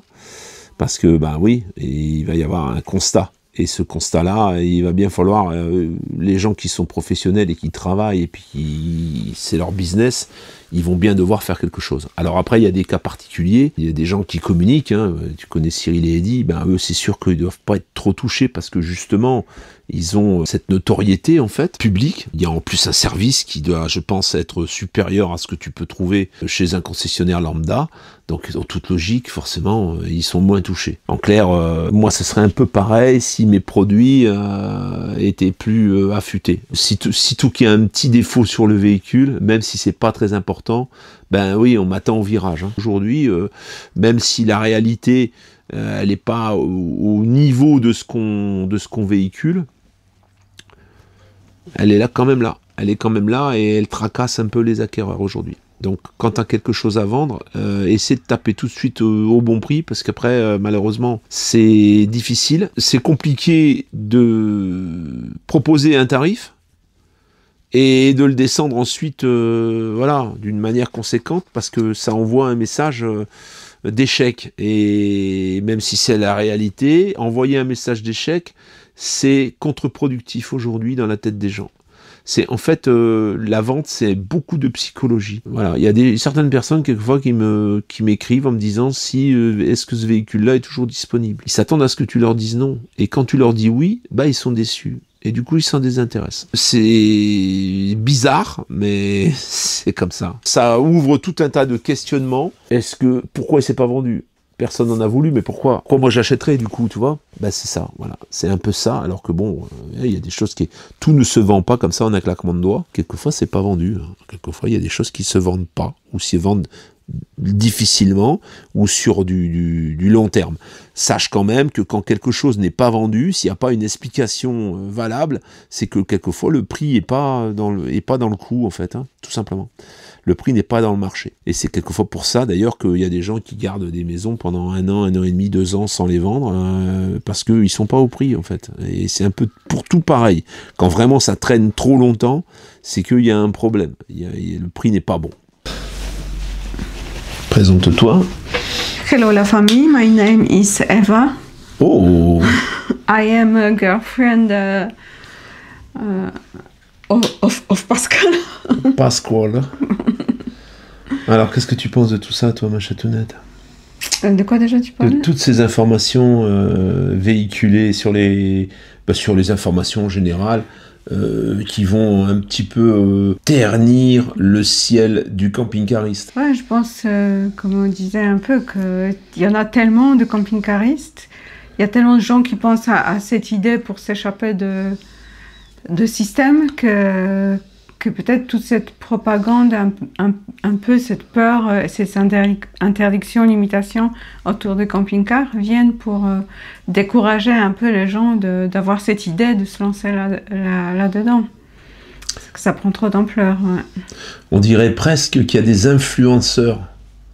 Parce que, ben oui, il va y avoir un constat. Et ce constat-là, il va bien falloir, les gens qui sont professionnels et qui travaillent, et puis c'est leur business, ils vont bien devoir faire quelque chose. Alors après, il y a des cas particuliers, il y a des gens qui communiquent, hein, tu connais Cyril et Eddy, ben eux c'est sûr qu'ils ne doivent pas être trop touchés, parce que justement, ils ont cette notoriété en fait, publique. Il y a en plus un service qui doit, je pense, être supérieur à ce que tu peux trouver chez un concessionnaire lambda. Donc, en toute logique, forcément, ils sont moins touchés. En clair, moi, ce serait un peu pareil si mes produits étaient plus affûtés. Sitôt qu'il y a un petit défaut sur le véhicule, même si c'est pas très important, ben oui, on m'attend au virage. Hein. Aujourd'hui, même si la réalité, elle n'est pas au niveau de ce qu'on véhicule, elle est là quand même là. Elle est quand même là et elle tracasse un peu les acquéreurs aujourd'hui. Donc, quand tu as quelque chose à vendre, essaie de taper tout de suite au bon prix, parce qu'après, malheureusement, c'est difficile. C'est compliqué de proposer un tarif et de le descendre ensuite, voilà, d'une manière conséquente, parce que ça envoie un message d'échec. Et même si c'est la réalité, envoyer un message d'échec, c'est contre-productif aujourd'hui dans la tête des gens. C'est en fait la vente, c'est beaucoup de psychologie. Voilà, il y a certaines personnes quelquefois qui m'écrivent en me disant si est-ce que ce véhicule-là est toujours disponible. Ils s'attendent à ce que tu leur dises non, et quand tu leur dis oui, bah ils sont déçus. Et du coup, ils s'en désintéressent. C'est bizarre, mais c'est comme ça. Ça ouvre tout un tas de questionnements. Pourquoi il s'est pas vendu ? Personne n'en a voulu, mais pourquoi ? Pourquoi moi j'achèterais du coup, tu vois ? Ben c'est ça, voilà. C'est un peu ça, alors que bon, il y a des choses tout ne se vend pas comme ça en un claquement de doigts. Quelquefois, c'est pas vendu. Hein. Quelquefois, il y a des choses qui se vendent pas, ou s'y vendent difficilement ou sur du long terme. Sache quand même que quand quelque chose n'est pas vendu, s'il n'y a pas une explication valable, c'est que quelquefois le prix n'est pas dans le coup en fait, hein, tout simplement. Le prix n'est pas dans le marché. Et c'est quelquefois pour ça d'ailleurs qu'il y a des gens qui gardent des maisons pendant 1 an, 1 an et demi, 2 ans sans les vendre, parce qu'ils ne sont pas au prix en fait. Et c'est un peu pour tout pareil. Quand vraiment ça traîne trop longtemps, c'est qu'il y a un problème. Le prix n'est pas bon. Présente-toi. Hello la famille, my name is Eva. Oh. I am a girlfriend of Pascal. Pascal. Alors, qu'est-ce que tu penses de tout ça, toi, ma chatounette? De quoi déjà tu parles? De toutes ces informations véhiculées sur les informations générales qui vont un petit peu ternir le ciel du camping-cariste. Ouais, je pense, comme on disait un peu, qu'il y en a tellement de camping-caristes, il y a tellement de gens qui pensent à cette idée pour s'échapper de système que peut-être toute cette propagande, un peu cette peur, ces interdictions, limitations autour des camping-cars viennent pour décourager un peu les gens d'avoir cette idée de se lancer là-dedans. Parce que ça prend trop d'ampleur. Ouais. On dirait presque qu'il y a des influenceurs,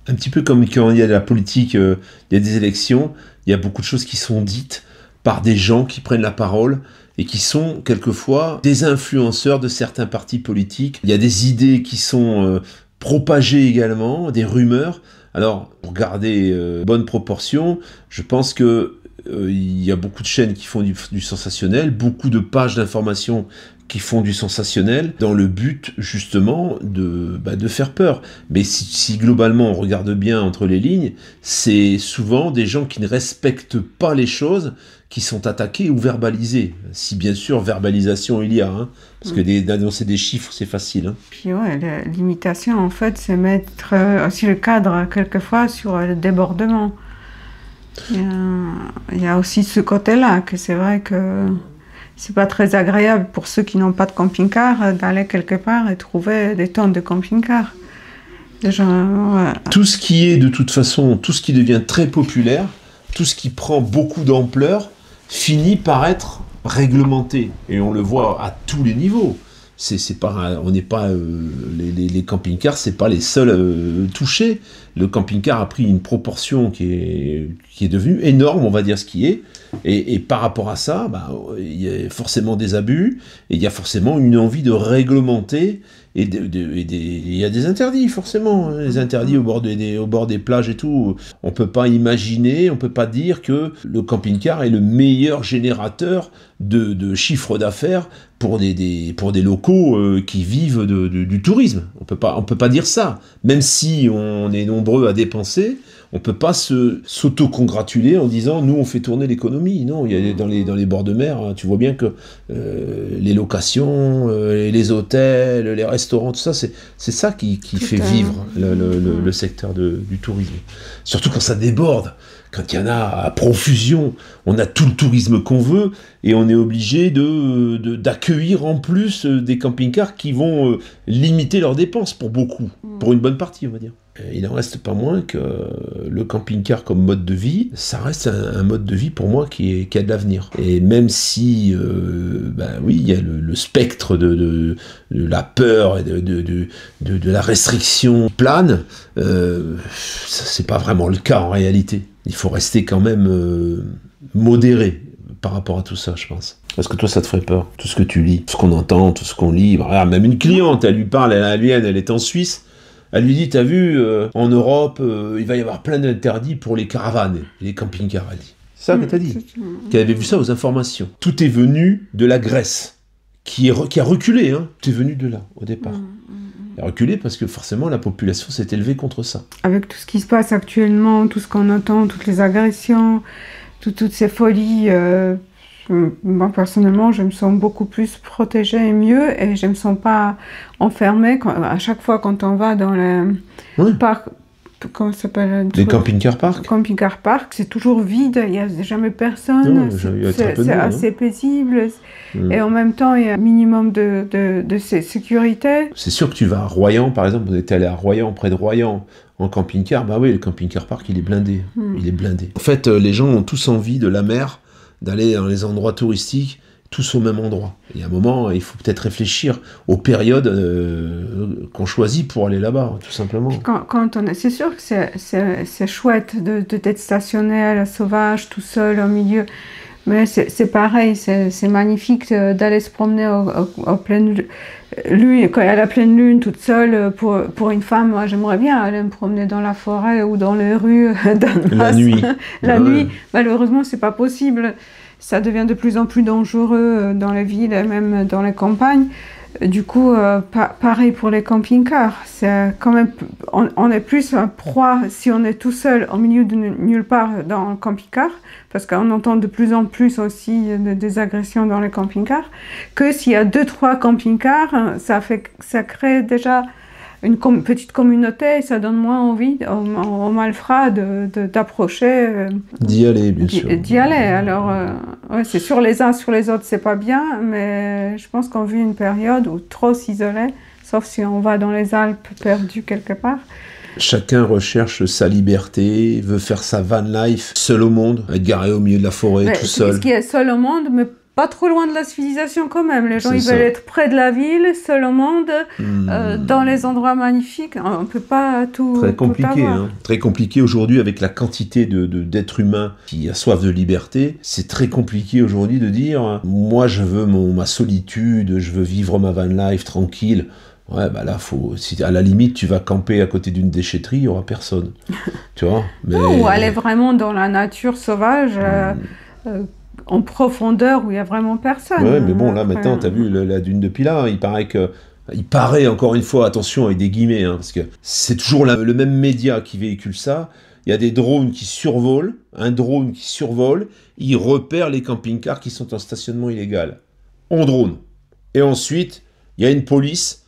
un petit peu comme quand il y a de la politique, il y a des élections, il y a beaucoup de choses qui sont dites par des gens qui prennent la parole et qui sont quelquefois des influenceurs de certains partis politiques. Il y a des idées qui sont propagées également, des rumeurs. Alors, pour garder bonne proportion, je pense que il y a beaucoup de chaînes qui font du sensationnel, beaucoup de pages d'information qui font du sensationnel, dans le but justement de faire peur. Mais si globalement on regarde bien entre les lignes, c'est souvent des gens qui ne respectent pas les choses qui sont attaqués ou verbalisés. Si bien sûr verbalisation il y a, hein, parce que d'annoncer des chiffres c'est facile. Hein. Puis ouais, la limitation en fait c'est mettre aussi le cadre quelquefois sur le débordement. Il y a aussi ce côté-là, que c'est vrai que c'est pas très agréable pour ceux qui n'ont pas de camping-car d'aller quelque part et trouver des tonnes de camping-cars. Ouais. Tout ce qui est de toute façon, tout ce qui devient très populaire, tout ce qui prend beaucoup d'ampleur, finit par être réglementé. Et on le voit à tous les niveaux. On n'est pas les camping-cars, c'est pas les seuls touchés. Le camping-car a pris une proportion qui est devenue énorme, on va dire ce qui est. Et par rapport à ça, il y a forcément des abus et il y a forcément une envie de réglementer. Et il y a des interdits, forcément. Les interdits au bord des plages et tout. On peut pas imaginer, on peut pas dire que le camping-car est le meilleur générateur de chiffre d'affaires pour des locaux qui vivent du tourisme. On peut pas dire ça. Même si on est nombreux à dépenser, on peut pas s'auto-congratuler en disant nous on fait tourner l'économie. Non, il y a dans les bords de mer, hein, tu vois bien que les locations, les hôtels, les restaurants, tout ça, c'est ça qui fait vivre le secteur du tourisme. Surtout quand ça déborde. Quand il y en a à profusion, on a tout le tourisme qu'on veut et on est obligé d'accueillir en plus des camping-cars qui vont limiter leurs dépenses pour beaucoup, pour une bonne partie on va dire. Il n'en reste pas moins que le camping-car comme mode de vie, ça reste un mode de vie pour moi qui a de l'avenir. Et même si, oui, il y a le spectre de la peur et de la restriction plane, c'est pas vraiment le cas en réalité. Il faut rester quand même modéré par rapport à tout ça, je pense. Parce que toi, ça te ferait peur, tout ce que tu lis, tout ce qu'on entend, tout ce qu'on lit. Regarde, même une cliente, elle lui parle, elle est en Suisse. Elle lui dit, t'as vu, en Europe, il va y avoir plein d'interdits pour les caravanes, les camping-cars, elle dit. C'est ça que t'as dit. Qu'elle avait vu ça aux informations. Tout est venu de la Grèce, qui a reculé, hein. Tout est venu de là, au départ. Elle a reculé parce que forcément, la population s'est élevée contre ça. Avec tout ce qui se passe actuellement, tout ce qu'on entend, toutes les agressions, toutes ces folies... Moi, personnellement, je me sens beaucoup plus protégée et mieux, et je ne me sens pas enfermée. À chaque fois, quand on va dans le parc, comment ça s'appelle? Les camping-car park. Camping-car park, c'est toujours vide, il n'y a jamais personne, c'est assez paisible, et en même temps, il y a un minimum de sécurité. C'est sûr que tu vas à Royan, par exemple, on était allé à Royan, près de Royan, En camping-car, bah oui, le camping-car park, il est blindé. Il est blindé. En fait, les gens ont tous envie de la mer, d'aller dans les endroits touristiques, tous au même endroit. Il y a un moment, il faut peut-être réfléchir aux périodes qu'on choisit pour aller là-bas, tout simplement. C'est sûr que c'est chouette d'être stationné à la sauvage, tout seul, au milieu. Mais c'est pareil, c'est magnifique d'aller se promener en pleine lune, quand il y a la pleine lune, toute seule. Pour une femme, moi, j'aimerais bien aller me promener dans la forêt ou dans les rues. La nuit. La nuit, malheureusement, c'est pas possible. Ça devient de plus en plus dangereux dans les villes et même dans les campagnes. Du coup, pareil pour les camping-cars. C'est quand même, on est plus un proie si on est tout seul au milieu de nulle part dans un camping-car, parce qu'on entend de plus en plus aussi des agressions dans les camping-cars, que s'il y a 2-3 camping-cars, ça crée déjà une petite communauté et ça donne moins envie aux malfrats d'approcher. D'y aller, bien sûr. D'y aller. Alors, ouais, c'est sur les uns, sur les autres, c'est pas bien, mais je pense qu'on vit une période où trop s'isoler, sauf si on va dans les Alpes perdu quelque part. Chacun recherche sa liberté, veut faire sa van life, seul au monde, être garé au milieu de la forêt, Ouais, tout seul. Ce qui est seul au monde, mais pas trop loin de la civilisation quand même. Les gens, ils veulent être près de la ville, seul au monde, dans les endroits magnifiques. On ne peut pas tout Très compliqué, tout avoir. Très compliqué aujourd'hui avec la quantité d'êtres humains qui a soif de liberté. C'est très compliqué aujourd'hui de dire, moi je veux ma solitude, je veux vivre ma van life tranquille. Ouais, bah là, si à la limite tu vas camper à côté d'une déchetterie, il n'y aura personne. Tu vois, mais... Non, ou aller vraiment dans la nature sauvage, en profondeur où il n'y a vraiment personne. Ouais, mais bon, là maintenant, tu as vu la dune de Pilat, il paraît encore une fois, attention avec des guillemets, parce que c'est toujours le même média qui véhicule ça. Il y a des drones qui survolent, un drone qui survole, il repère les camping-cars qui sont en stationnement illégal. En drone. Et ensuite, il y a une police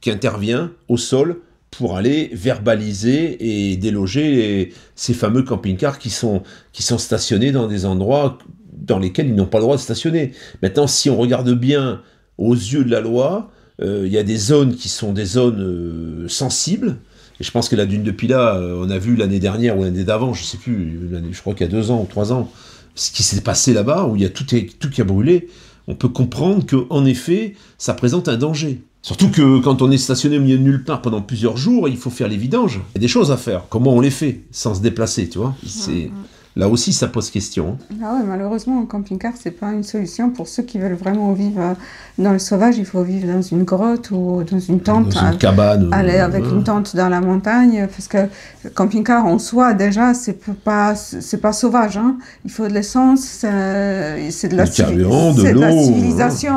qui intervient au sol pour aller verbaliser et déloger ces fameux camping-cars qui sont stationnés dans des endroits dans lesquels ils n'ont pas le droit de stationner. Maintenant, si on regarde bien aux yeux de la loi, il y a des zones qui sont des zones sensibles. Et je pense que la dune de Pilat, on a vu l'année dernière ou l'année d'avant, je ne sais plus, je crois qu'il y a 2 ans ou 3 ans, ce qui s'est passé là-bas, où il y a tout qui a brûlé. On peut comprendre qu'en effet, ça présente un danger. Surtout que quand on est stationné au milieu de nulle part pendant plusieurs jours, il faut faire les vidanges. Il y a des choses à faire. Comment on les fait sans se déplacer, tu vois ? Là aussi, ça pose question. Ah ouais, malheureusement, un camping-car, c'est pas une solution pour ceux qui veulent vraiment vivre dans le sauvage. Il faut vivre dans une grotte ou dans une tente. Dans une cabane. Aller avec une tente dans la montagne, parce que le camping-car en soi, déjà, c'est pas sauvage. Hein. Il faut de l'essence, c'est de la civilisation.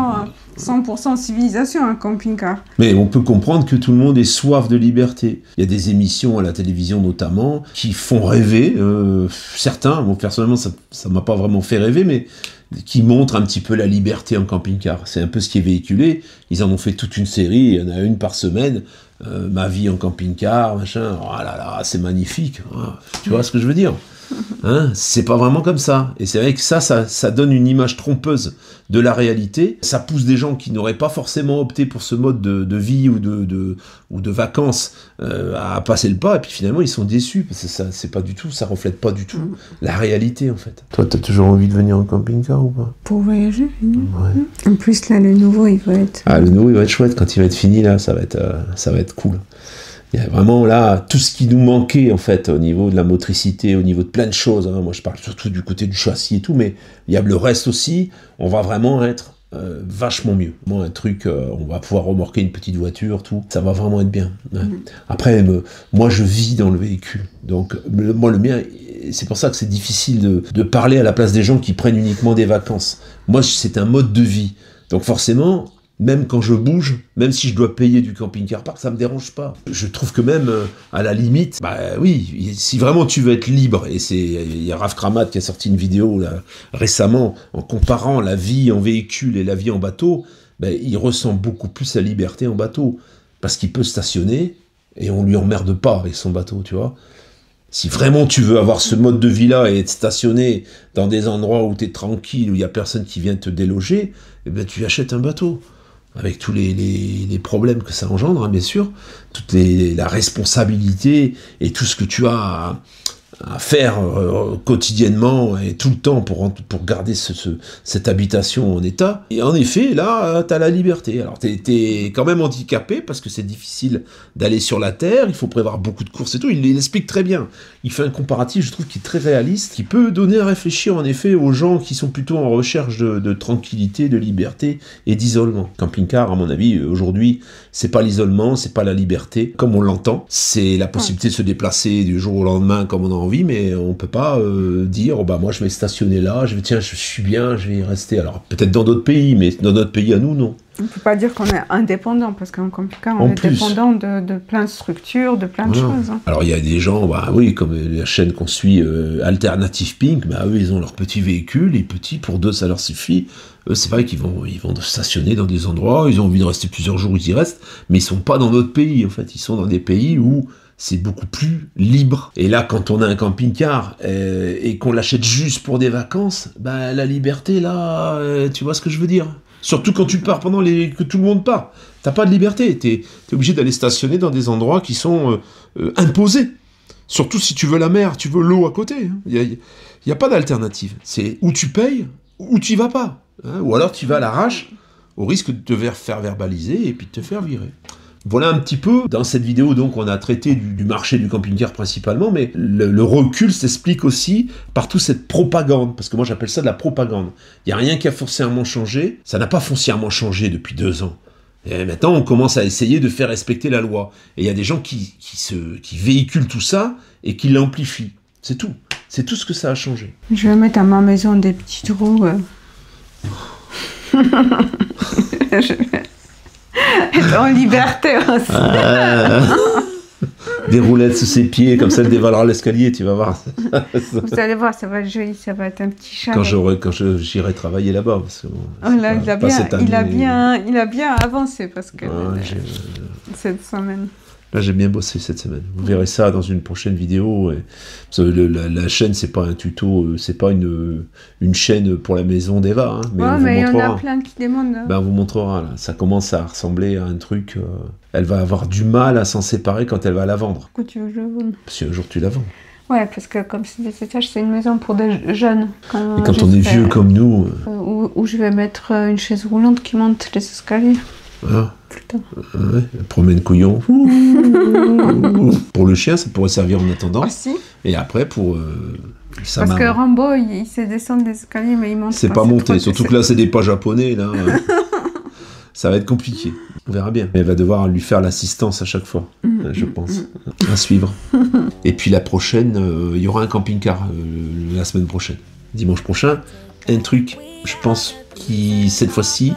100% civilisation, un camping-car. Mais on peut comprendre que tout le monde ait soif de liberté. Il y a des émissions à la télévision notamment qui font rêver, certains, bon, personnellement ça m'a pas vraiment fait rêver, mais qui montrent un petit peu la liberté en camping-car. C'est un peu ce qui est véhiculé. Ils en ont fait toute une série, il y en a une par semaine. Ma vie en camping-car, machin, oh là là, c'est magnifique. Tu vois ce que je veux dire ? C'est pas vraiment comme ça. Et c'est vrai que ça donne une image trompeuse de la réalité. Ça pousse des gens qui n'auraient pas forcément opté pour ce mode de vie ou de vacances à passer le pas. Et puis finalement, ils sont déçus parce que ça reflète pas du tout la réalité en fait. Toi, t'as toujours envie de venir en camping-car ou pas ? Pour voyager, oui. Ouais. En plus, là, le nouveau, il va être... le nouveau, il va être chouette. Quand il va être fini, là, ça va être cool. Il y a vraiment là tout ce qui nous manquait en fait au niveau de la motricité, au niveau de plein de choses. Moi je parle surtout du côté du châssis et tout, mais il y a le reste aussi. On va vraiment être vachement mieux. Moi un truc, on va pouvoir remorquer une petite voiture, tout. Ça va vraiment être bien. Ouais. Après, moi je vis dans le véhicule, donc moi le mien. C'est pour ça que c'est difficile de parler à la place des gens qui prennent uniquement des vacances. Moi c'est un mode de vie, donc forcément. Même quand je bouge, même si je dois payer du camping-car park, ça me dérange pas. Je trouve que même, à la limite, oui, si vraiment tu veux être libre, et il y a Raph Kramat qui a sorti une vidéo là, récemment, en comparant la vie en véhicule et la vie en bateau, il ressent beaucoup plus la liberté en bateau, parce qu'il peut stationner, et on lui emmerde pas avec son bateau, tu vois. Si vraiment tu veux avoir ce mode de vie-là et être stationné dans des endroits où tu es tranquille, où il n'y a personne qui vient te déloger, tu achètes un bateau. avec tous les problèmes que ça engendre, hein, bien sûr, la responsabilité et tout ce que tu as à faire quotidiennement et tout le temps pour garder cette habitation en état. Et en effet, là, tu as la liberté. Alors, tu es quand même handicapé parce que c'est difficile d'aller sur la Terre, il faut prévoir beaucoup de courses et tout. Il explique très bien. Il fait un comparatif, je trouve, qui est très réaliste, qui peut donner à réfléchir, en effet, aux gens qui sont plutôt en recherche de tranquillité, de liberté et d'isolement. Camping-car, à mon avis, aujourd'hui, c'est pas l'isolement, c'est pas la liberté, comme on l'entend. C'est la possibilité de se déplacer du jour au lendemain comme on a envie, mais on peut pas dire, oh bah moi je vais stationner là, tiens, je suis bien, je vais y rester. Alors peut-être dans d'autres pays, mais dans notre pays à nous, non. On ne peut pas dire qu'on est indépendant, parce qu'en camping-car, on est dépendant de plein de structures, de plein de choses. Hein. Alors il y a des gens, bah oui, comme la chaîne qu'on suit, Alternative Pink, bah eux ils ont leur petit véhicule, les petits, pour 2 ça leur suffit. Eux c'est vrai qu'ils vont stationner dans des endroits, ils ont envie de rester plusieurs jours, ils y restent, mais ils sont pas dans notre pays en fait, ils sont dans des pays où c'est beaucoup plus libre. Et là, quand on a un camping-car et qu'on l'achète juste pour des vacances, bah la liberté là, tu vois ce que je veux dire? Surtout quand tu pars pendant que tout le monde part. T'as pas de liberté. T'es obligé d'aller stationner dans des endroits qui sont imposés. Surtout si tu veux la mer, tu veux l'eau à côté. Il n'y a pas d'alternative. C'est où tu payes, ou tu y vas pas. Hein, ou alors tu vas à l'arrache, au risque de te faire verbaliser et puis de te faire virer. Voilà un petit peu, dans cette vidéo, donc, on a traité du marché du camping-car principalement, mais le recul s'explique aussi par toute cette propagande, parce que moi j'appelle ça de la propagande. Il n'y a rien qui a foncièrement changé, ça n'a pas foncièrement changé depuis 2 ans. Et maintenant, on commence à essayer de faire respecter la loi. Et il y a des gens qui véhiculent tout ça et qui l'amplifient. C'est tout. C'est tout ce que ça a changé. Je vais mettre à ma maison des petites roues. Être en liberté aussi. Des roulettes sous ses pieds, comme ça elle dévalera l'escalier, tu vas voir. Vous allez voir, ça va être joli, ça va être un petit chat. Quand j'irai travailler là-bas. Parce que bon, là, il a bien avancé parce que cette semaine. Là, j'ai bien bossé cette semaine. Vous verrez ça dans une prochaine vidéo. La chaîne, c'est pas un tuto, c'est pas une chaîne pour la maison d'Eva. Hein, mais mais il y en a plein qui demandent. Ben, on vous montrera. Là. Ça commence à ressembler à un truc. Elle va avoir du mal à s'en séparer quand elle va la vendre. Pourquoi tu veux que je la vende? Parce qu'un jour, tu la vends. Ouais, parce que comme c'est des étages, c'est une maison pour des jeunes. Et quand on est vieux comme nous... Où je vais mettre une chaise roulante qui monte les escaliers. Voilà. Ouais, promène couillon. Pour le chien, ça pourrait servir en attendant. Aussi. Et après, pour sa Parce maman. que Rambo, il sait descendre les escaliers, mais il monte c'est pas monté. Surtout que là, c'est des pas japonais. Là. Ça va être compliqué. On verra bien. Elle va devoir lui faire l'assistance à chaque fois, je pense. À suivre. Et puis la prochaine, il y aura un camping-car la semaine prochaine. Dimanche prochain. Un truc, je pense, qui, cette fois-ci,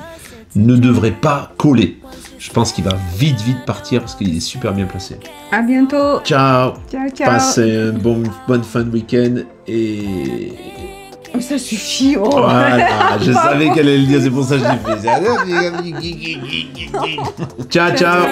ne devrait pas coller. Je pense qu'il va vite partir parce qu'il est super bien placé. À bientôt. Ciao. Ciao, ciao. Passez une bonne fin de week-end et... Oh, ça suffit. Oh. Voilà, je savais qu'elle allait le dire, c'est pour ça que je l'ai fait. Ciao, ciao.